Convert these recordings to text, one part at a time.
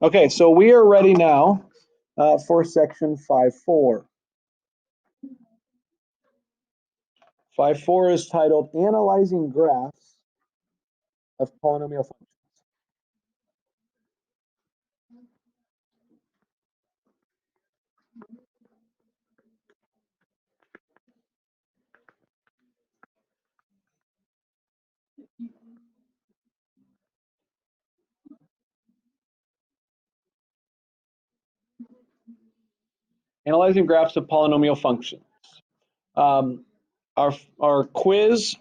Okay, so we are ready now for section 5.4. 5.4 is titled Analyzing Graphs of Polynomial Functions. Analyzing graphs of polynomial functions. Our quiz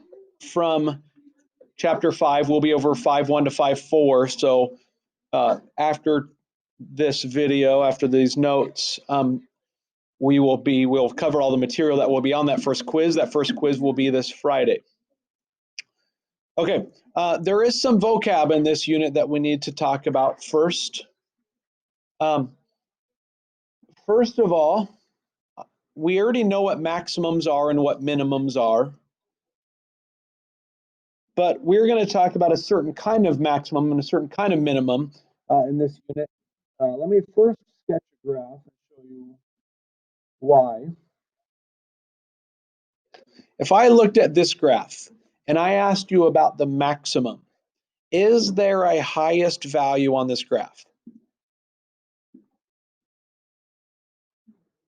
from chapter 5 will be over 5.1 to 5.4. So after this video, after these notes, we'll cover all the material that will be on that first quiz. That first quiz will be this Friday. Okay, there is some vocab in this unit that we need to talk about first. First of all, we already know what maximums are and what minimums are, but we're going to talk about a certain kind of maximum and a certain kind of minimum in this unit. Let me first sketch a graph and show you why. If I looked at this graph and I asked you about the maximum, is there a highest value on this graph?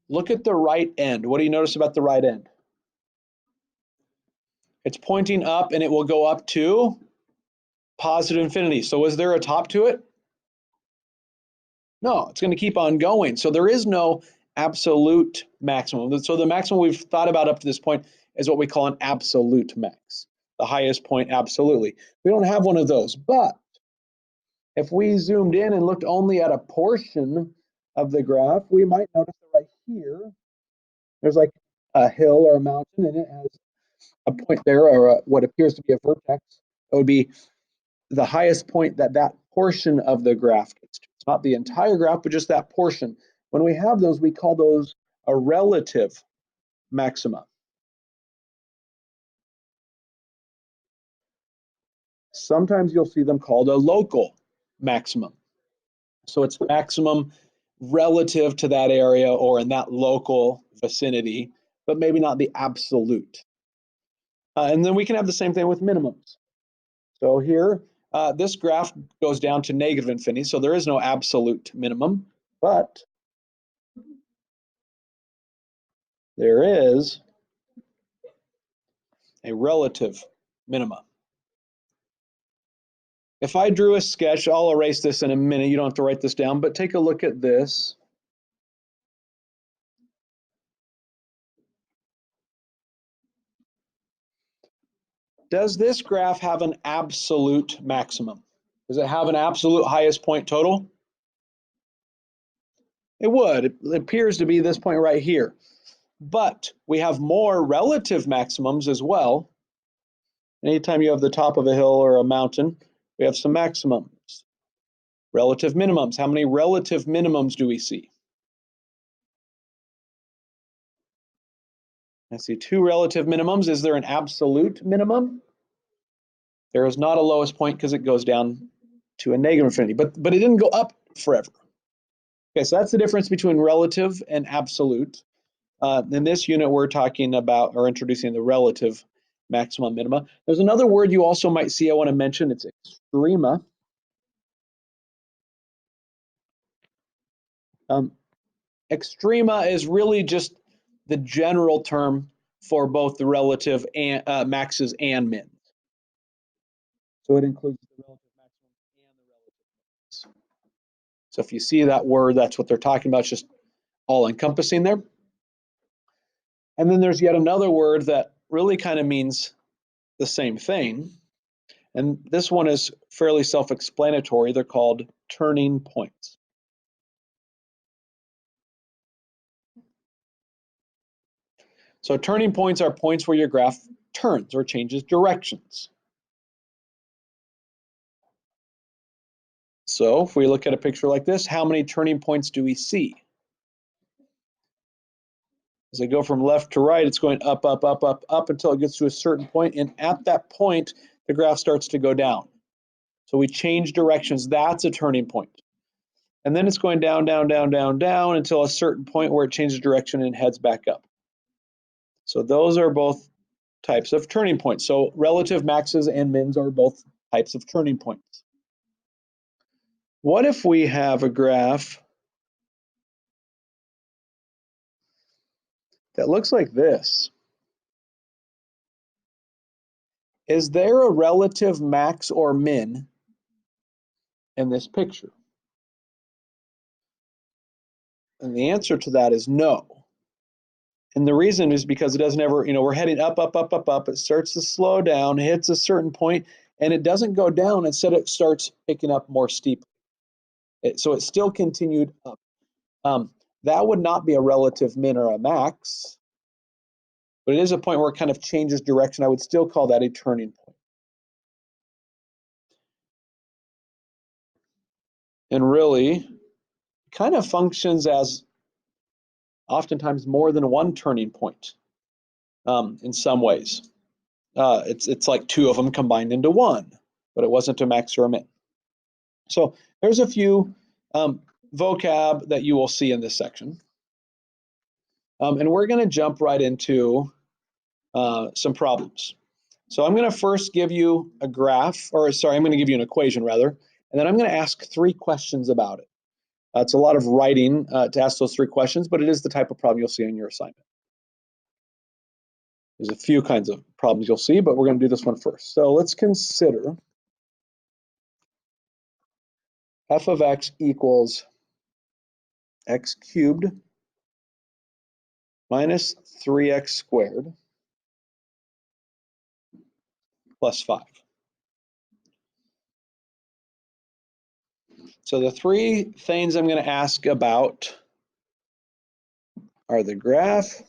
Look at the right end. What do you notice about the right end? It's pointing up and it will go up to positive infinity. So is there a top to it? No, it's going to keep on going. So there is no absolute maximum. So the maximum we've thought about up to this point is what we call an absolute max, the highest point absolutely. We don't have one of those, but if we zoomed in and looked only at a portion of the graph, we might notice that right here, there's like a hill or a mountain, and it has a point there, or what appears to be a vertex. That would be the highest point that that portion of the graph gets to. It's not the entire graph, but just that portion. When we have those, we call those a relative maxima. Sometimes you'll see them called a local maximum. So it's maximum relative to that area or in that local vicinity, but maybe not the absolute. And then we can have the same thing with minimums. So here, this graph goes down to negative infinity, so there is no absolute minimum, but there is a relative minimum. If I drew a sketch, I'll erase this in a minute, you don't have to write this down, but take a look at this. Does this graph have an absolute maximum? Does it have an absolute highest point total? It would. It appears to be this point right here. But we have more relative maximums as well. Anytime you have the top of a hill or a mountain, we have some maximums. Relative minimums. How many relative minimums do we see? I see 2 relative minimums. Is there an absolute minimum? There is not a lowest point because it goes down to a negative infinity, but it didn't go up forever. Okay, so that's the difference between relative and absolute. In this unit, we're talking about or introducing the relative maximum minima. There's another word you also might see I want to mention. It's extrema. Extrema is really just the general term for both the relative and maxes and mins. So it includes the relative maximum and the relative mins. So if you see that word, that's what they're talking about. It's just all encompassing there. And then there's yet another word that really kind of means the same thing. And this one is fairly self-explanatory. They're called turning points. So turning points are points where your graph turns or changes directions. So if we look at a picture like this, how many turning points do we see? As I go from left to right, it's going up, up, up, up, up until it gets to a certain point. And at that point, the graph starts to go down. So we change directions. That's a turning point. And then it's going down, down, down, down, down until a certain point where it changes direction and heads back up. So those are both types of turning points. So relative maxes and mins are both types of turning points. What if we have a graph that looks like this? Is there a relative max or min in this picture? And the answer to that is no. And the reason is because it doesn't ever, we're heading up, up, up, up, up. It starts to slow down, hits a certain point, and it doesn't go down. Instead, it starts picking up more steeply. So it still continued up. That would not be a relative min or a max, but it is a point where it kind of changes direction. I would still call that a turning point. And really, kind of functions as oftentimes more than one turning point in some ways. It's like two of them combined into one, but it wasn't a max or a min. So there's a few vocab that you will see in this section. And we're going to jump right into some problems. So I'm going to first give you a graph, or sorry, I'm going to give you an equation rather, and then I'm going to ask 3 questions about it. It's a lot of writing to ask those 3 questions, but it is the type of problem you'll see in your assignment. There's a few kinds of problems you'll see, but we're going to do this one first. So let's consider f of x equals x cubed minus 3x squared plus 5. So the 3 things I'm going to ask about are the graph,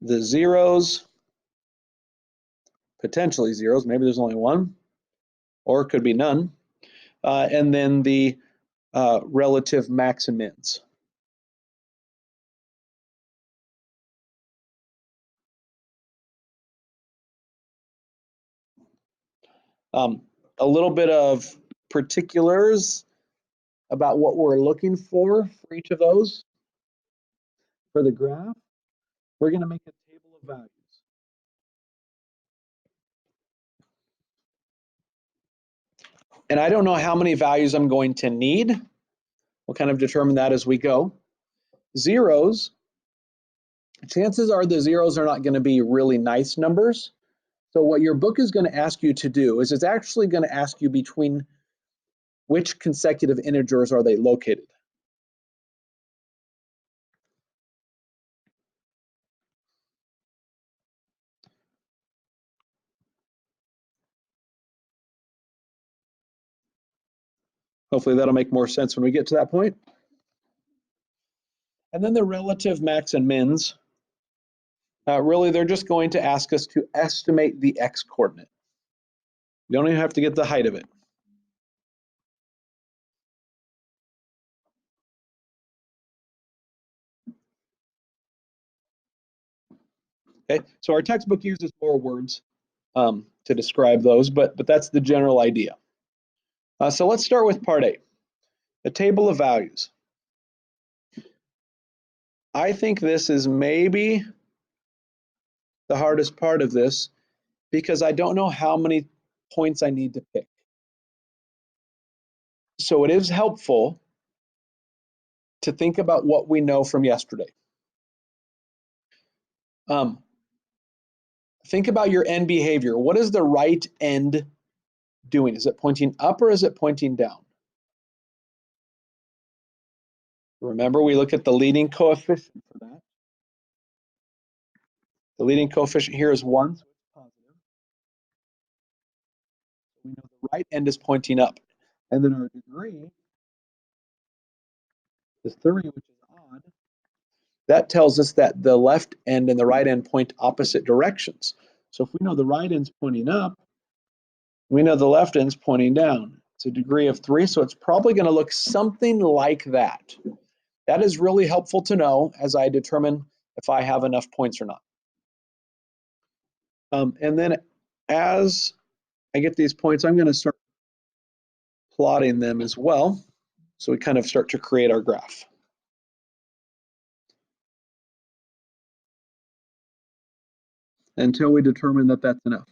the zeros, potentially zeros, maybe there's only one, or it could be none, and then the relative max and mins. A little bit of particulars about what we're looking for each of those. For the graph, we're going to make a table of values. And I don't know how many values I'm going to need. We'll kind of determine that as we go. Zeros, chances are the zeros are not going to be really nice numbers. So what your book is going to ask you to do is it's actually going to ask you between which consecutive integers are they located. Hopefully that'll make more sense when we get to that point. And then the relative max and mins, really they're just going to ask us to estimate the x coordinate. You don't even have to get the height of it. Okay, so our textbook uses more words to describe those, but that's the general idea. So let's start with part A, the table of values. I think this is maybe the hardest part of this because I don't know how many points I need to pick. So it is helpful to think about what we know from yesterday. Think about your end behavior. What is the right end doing? Is it pointing up or is it pointing down? Remember, we look at the leading coefficient for that. The leading coefficient here is 1, so it's positive. We know the right end is pointing up. And then our degree is 3, which is odd. That tells us that the left end and the right end point opposite directions. So if we know the right end's pointing up, we know the left end's pointing down. It's a degree of 3, so it's probably going to look something like that. That is really helpful to know as I determine if I have enough points or not. And then as I get these points, I'm going to start plotting them as well. So we kind of start to create our graph. Until we determine that that's enough.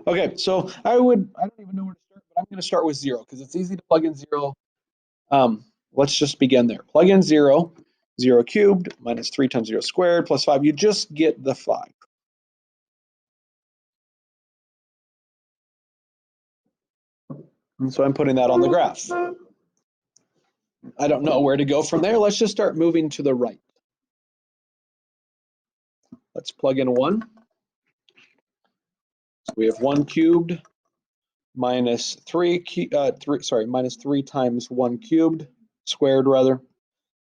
Okay, so I don't even know where to start, but I'm going to start with 0 because it's easy to plug in 0. Let's just begin there. Plug in 0, 0 cubed minus 3 times 0 squared plus 5. You just get the 5. And so I'm putting that on the graph. I don't know where to go from there. Let's just start moving to the right. Let's plug in 1. So we have 1 cubed minus 3 times 1 cubed squared rather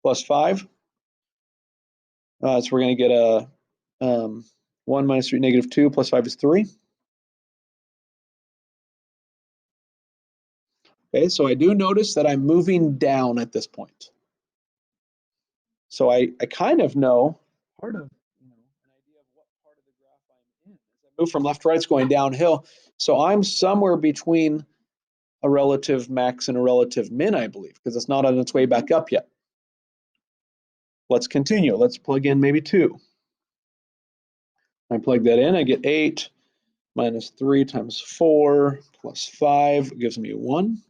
plus 5. So we're going to get a 1 minus 3 negative 2 plus 5 is 3. Okay, so I do notice that I'm moving down at this point. So I kind of know part of an idea of what part of the graph I'm in. As I move from left to right, it's going downhill. So I'm somewhere between a relative max and a relative min, I believe, because it's not on its way back up yet. Let's continue. Let's plug in maybe 2. I plug that in, I get 8 minus 3 times 4 plus 5 gives me 1.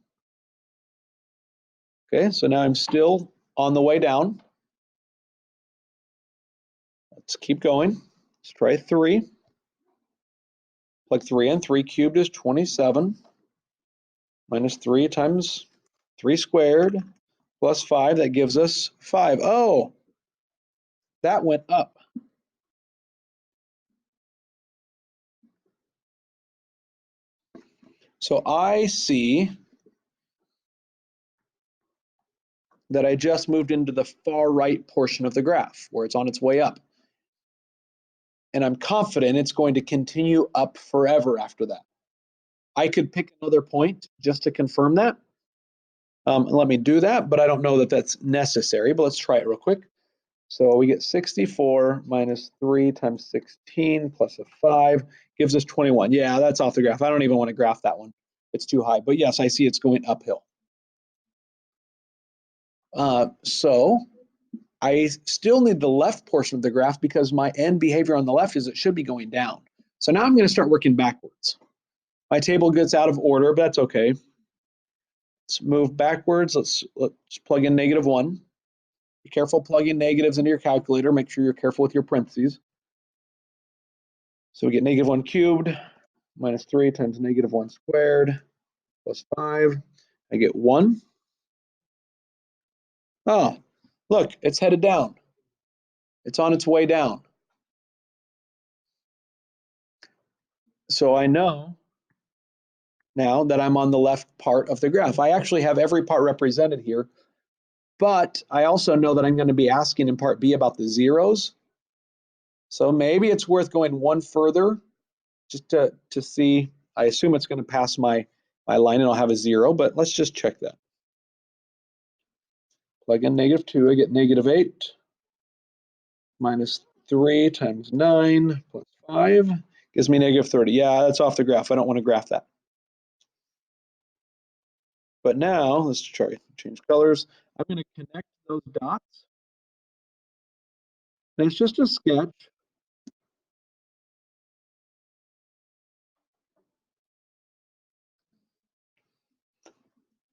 Okay, so now I'm still on the way down. Let's keep going. Let's try 3. Plug 3 in. 3 cubed is 27. Minus 3 times 3 squared plus 5. That gives us 5. Oh, that went up. So I see that I just moved into the far right portion of the graph where it's on its way up. And I'm confident it's going to continue up forever after that. I could pick another point just to confirm that. Let me do that, but I don't know that that's necessary, but let's try it real quick. So we get 64 minus 3 times 16 plus a 5 gives us 21. Yeah, that's off the graph. I don't even want to graph that one. It's too high. But yes, I see it's going uphill. So I still need the left portion of the graph because my end behavior on the left is it should be going down. So now I'm going to start working backwards. My table gets out of order, but that's okay. Let's move backwards. Let's plug in -1. Be careful plugging negatives into your calculator. Make sure you're careful with your parentheses. So we get -1 cubed minus 3 times -1 squared plus 5. I get 1. Oh, look, it's headed down. It's on its way down. So I know now that I'm on the left part of the graph. I actually have every part represented here, but I also know that I'm going to be asking in part B about the zeros. So maybe it's worth going one further just to see. I assume it's going to pass my line and I'll have a 0, but let's just check that. Plug in -2, I get -8 minus 3 times 9 plus 5 gives me -30. Yeah, that's off the graph. I don't want to graph that. But now, let's try to change colors. I'm going to connect those dots. And it's just a sketch.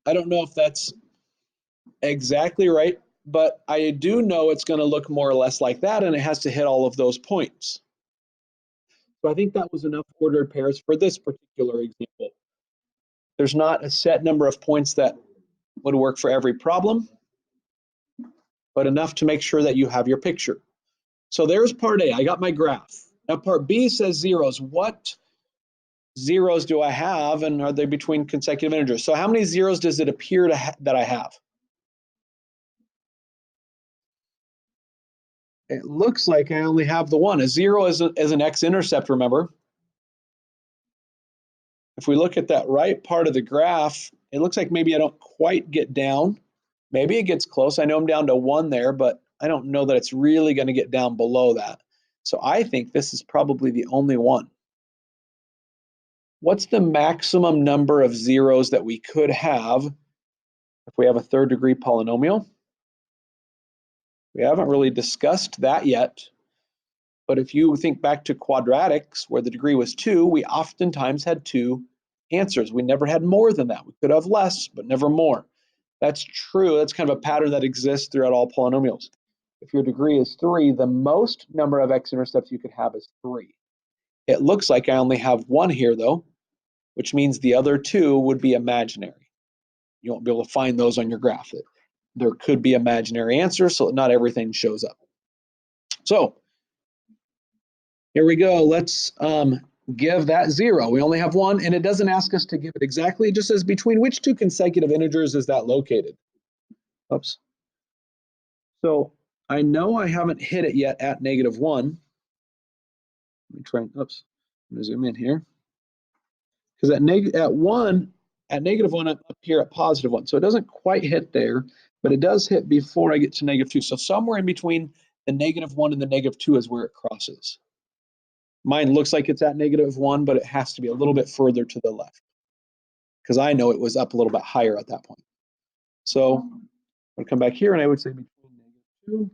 I don't know if that's exactly right, but I do know it's going to look more or less like that, and it has to hit all of those points. So I think that was enough ordered pairs for this particular example. There's not a set number of points that would work for every problem, but enough to make sure that you have your picture. So there's part A. I got my graph. Now part B says zeros. What zeros do I have, and are they between consecutive integers? So how many zeros does it appear that I have? It looks like I only have the one. A 0 is an x-intercept, remember? If we look at that right part of the graph, it looks like maybe I don't quite get down. Maybe it gets close. I know I'm down to 1 there, but I don't know that it's really going to get down below that. So I think this is probably the only one. what's the maximum number of zeros that we could have if we have a third degree polynomial? We haven't really discussed that yet, but if you think back to quadratics where the degree was 2, we oftentimes had 2 answers. We never had more than that. We could have less, but never more. That's true. That's kind of a pattern that exists throughout all polynomials. If your degree is 3, the most number of x-intercepts you could have is 3. It looks like I only have 1 here, though, which means the other 2 would be imaginary. You won't be able to find those on your graph. There could be imaginary answers, so not everything shows up. So here we go. Let's give that 0. We only have 1, and it doesn't ask us to give it exactly. It just says between which 2 consecutive integers is that located? Oops. So I know I haven't hit it yet at -1. Let me try. Oops. I'm going to zoom in here. Because at -1, I'm up here at +1. So it doesn't quite hit there, but it does hit before I get to -2. So somewhere in between the -1 and the -2 is where it crosses. Mine looks like it's at -1, but it has to be a little bit further to the left because I know it was up a little bit higher at that point. So I'm going to come back here and I would say between -2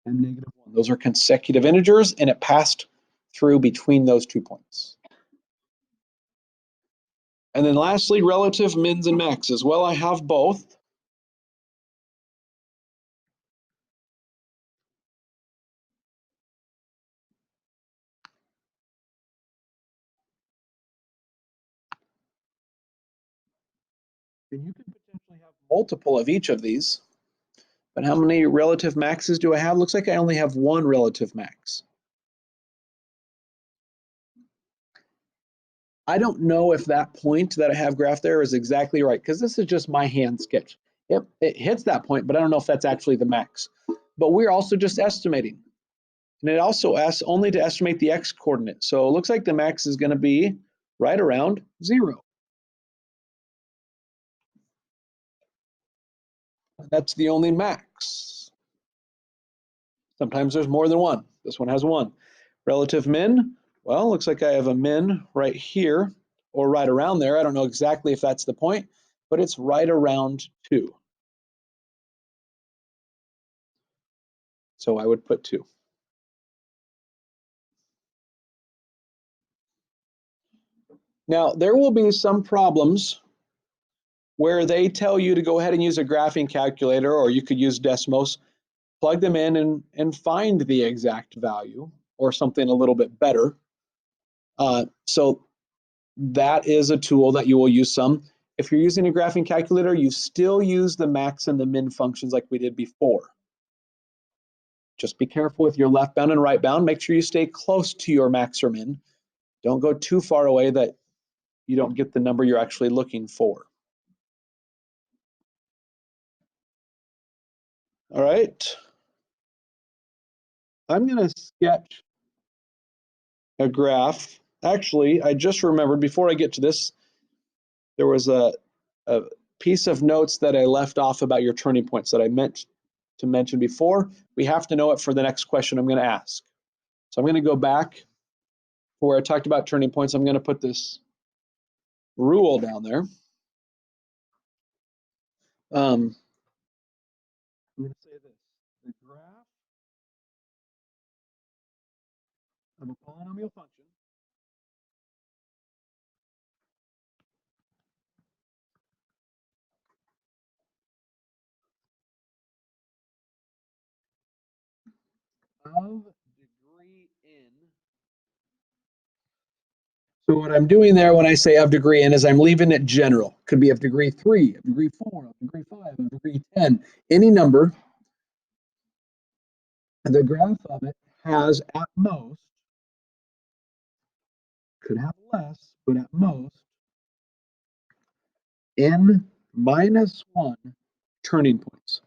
and -1. Those are consecutive integers, and it passed through between those 2 points. And then lastly, relative mins and maxes. Well, I have both. And you could potentially have multiple of each of these. But how many relative maxes do I have? Looks like I only have 1 relative max. I don't know if that point that I have graphed there is exactly right, because this is just my hand sketch. It hits that point, but I don't know if that's actually the max. But we're also just estimating. And it also asks only to estimate the x coordinate. So it looks like the max is going to be right around 0. That's the only max. Sometimes there's more than 1. This one has 1. Relative min, well, looks like I have a min right here, or right around there. I don't know exactly if that's the point, but it's right around 2. So I would put 2. Now, there will be some problems where they tell you to go ahead and use a graphing calculator, or you could use Desmos, plug them in and find the exact value, or something a little bit better. So that is a tool that you will use some. If you're using a graphing calculator, you still use the max and the min functions like we did before. Just be careful with your left bound and right bound. Make sure you stay close to your max or min. Don't go too far away that you don't get the number you're actually looking for. All right. I'm going to sketch a graph. Actually, I just remembered before I get to this, there was a piece of notes that I left off about your turning points that I meant to mention before. We have to know it for the next question I'm going to ask. So I'm going to go back where I talked about turning points. I'm going to put this rule down there. I'm going to say this. The graph of a polynomial function of degree n. So what I'm doing there when I say of degree n is I'm leaving it general. Could be of degree 3, of degree 4, of degree 5, of degree 10, any number. And the graph of it has at most, could have less, but at most, n minus 1 turning points.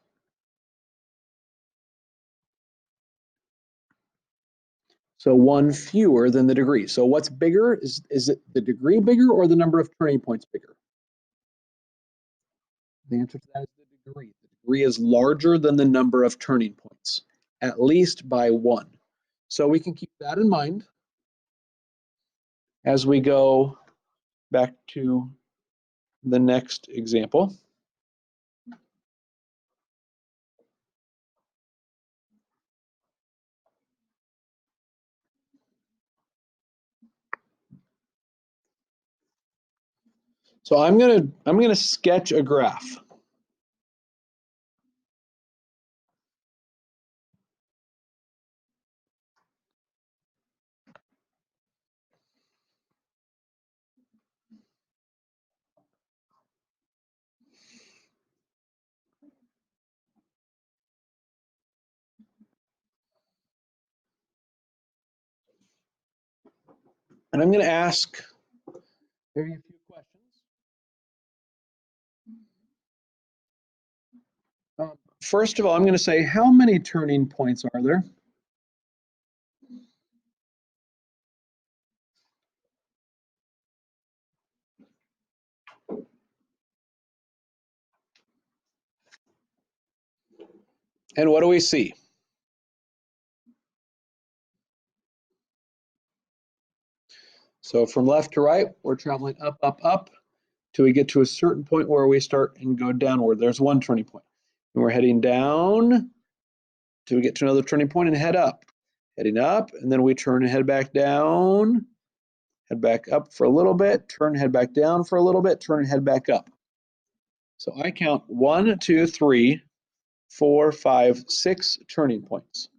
So 1 fewer than the degree. So what's bigger? Is it the degree bigger or the number of turning points bigger? The answer to that is the degree. The degree is larger than the number of turning points, at least by 1. So we can keep that in mind. as we go back to the next example. So I'm gonna sketch a graph. And I'm going to ask very few questions. First of all, I'm going to say, how many turning points are there? And what do we see? So from left to right, we're traveling up, up, up, till we get to a certain point where we start and go downward. There's one turning point. And we're heading down till we get to another turning point and head up. Heading up, and then we turn and head back down, head back up for a little bit, turn, head back down for a little bit, turn and head back up. So I count 1, 2, 3, 4, 5, 6 turning points.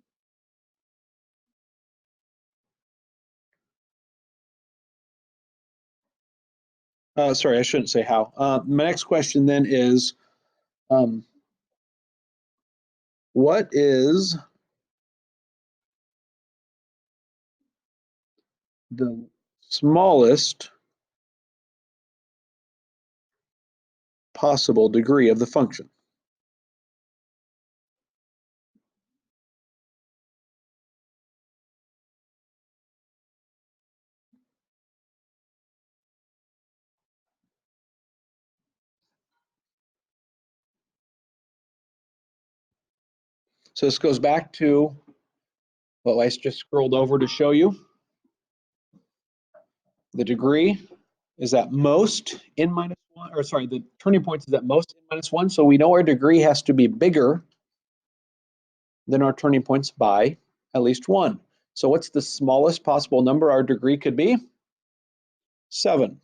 Sorry, I shouldn't say how. My next question then is, what is the smallest possible degree of the function? So this goes back to what I just scrolled over to show you. The degree is at most n minus 1, or sorry, the turning points is at most n minus 1. So we know our degree has to be bigger than our turning points by at least 1. So what's the smallest possible number our degree could be? 7.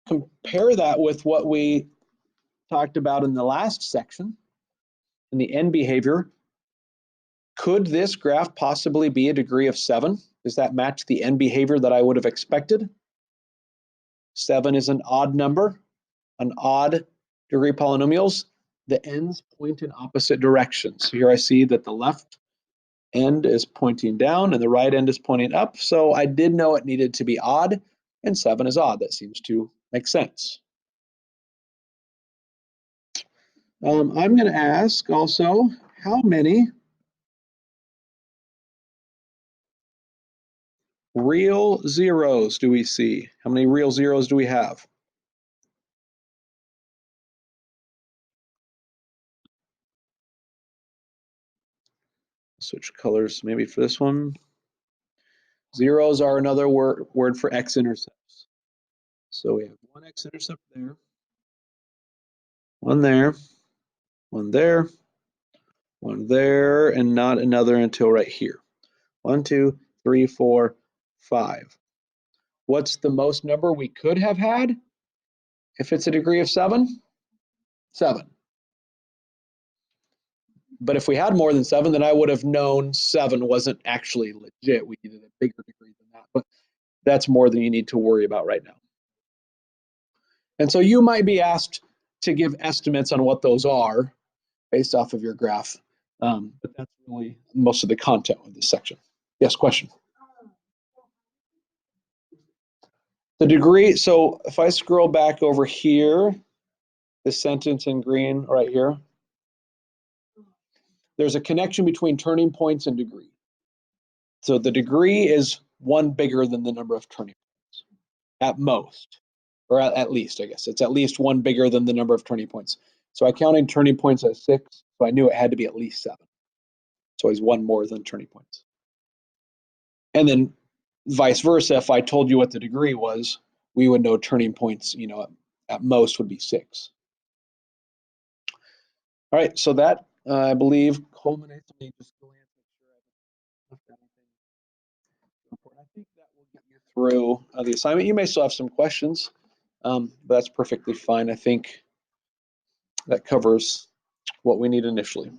Compare that with what we talked about in the last section, in the end behavior. Could this graph possibly be a degree of 7? Does that match the end behavior that I would have expected? 7 is an odd number, an odd degree polynomials. The ends point in opposite directions. So here I see that the left end is pointing down and the right end is pointing up. So I did know it needed to be odd, and 7 is odd. That seems to make sense. I'm going to ask also, how many real zeros do we see? How many real zeros do we have? Switch colors maybe for this one. Zeros are another word for x-intercepts. So we have one x-intercept there, one there, one there, one there, and not another until right here. 1, 2, 3, 4, 5. What's the most number we could have had if it's a degree of 7? 7. But if we had more than 7, then I would have known 7 wasn't actually legit. We needed a bigger degree than that. But that's more than you need to worry about right now. And so you might be asked to give estimates on what those are based off of your graph. But that's really most of the content of this section. Yes, question? The degree, so if I scroll back over here, this sentence in green right here, there's a connection between turning points and degree. So the degree is 1 bigger than the number of turning points, at most, or at least, I guess. It's at least 1 bigger than the number of turning points. So I counted turning points as 6, so I knew it had to be at least 7. It's always one more than turning points. And then vice versa, if I told you what the degree was, we would know turning points, you know, at most would be 6. All right, so that I believe culminates. Let me just go ahead and make sure I haven't left anything important. I think that will get you through the assignment. You may still have some questions, but that's perfectly fine. I think that covers what we need initially.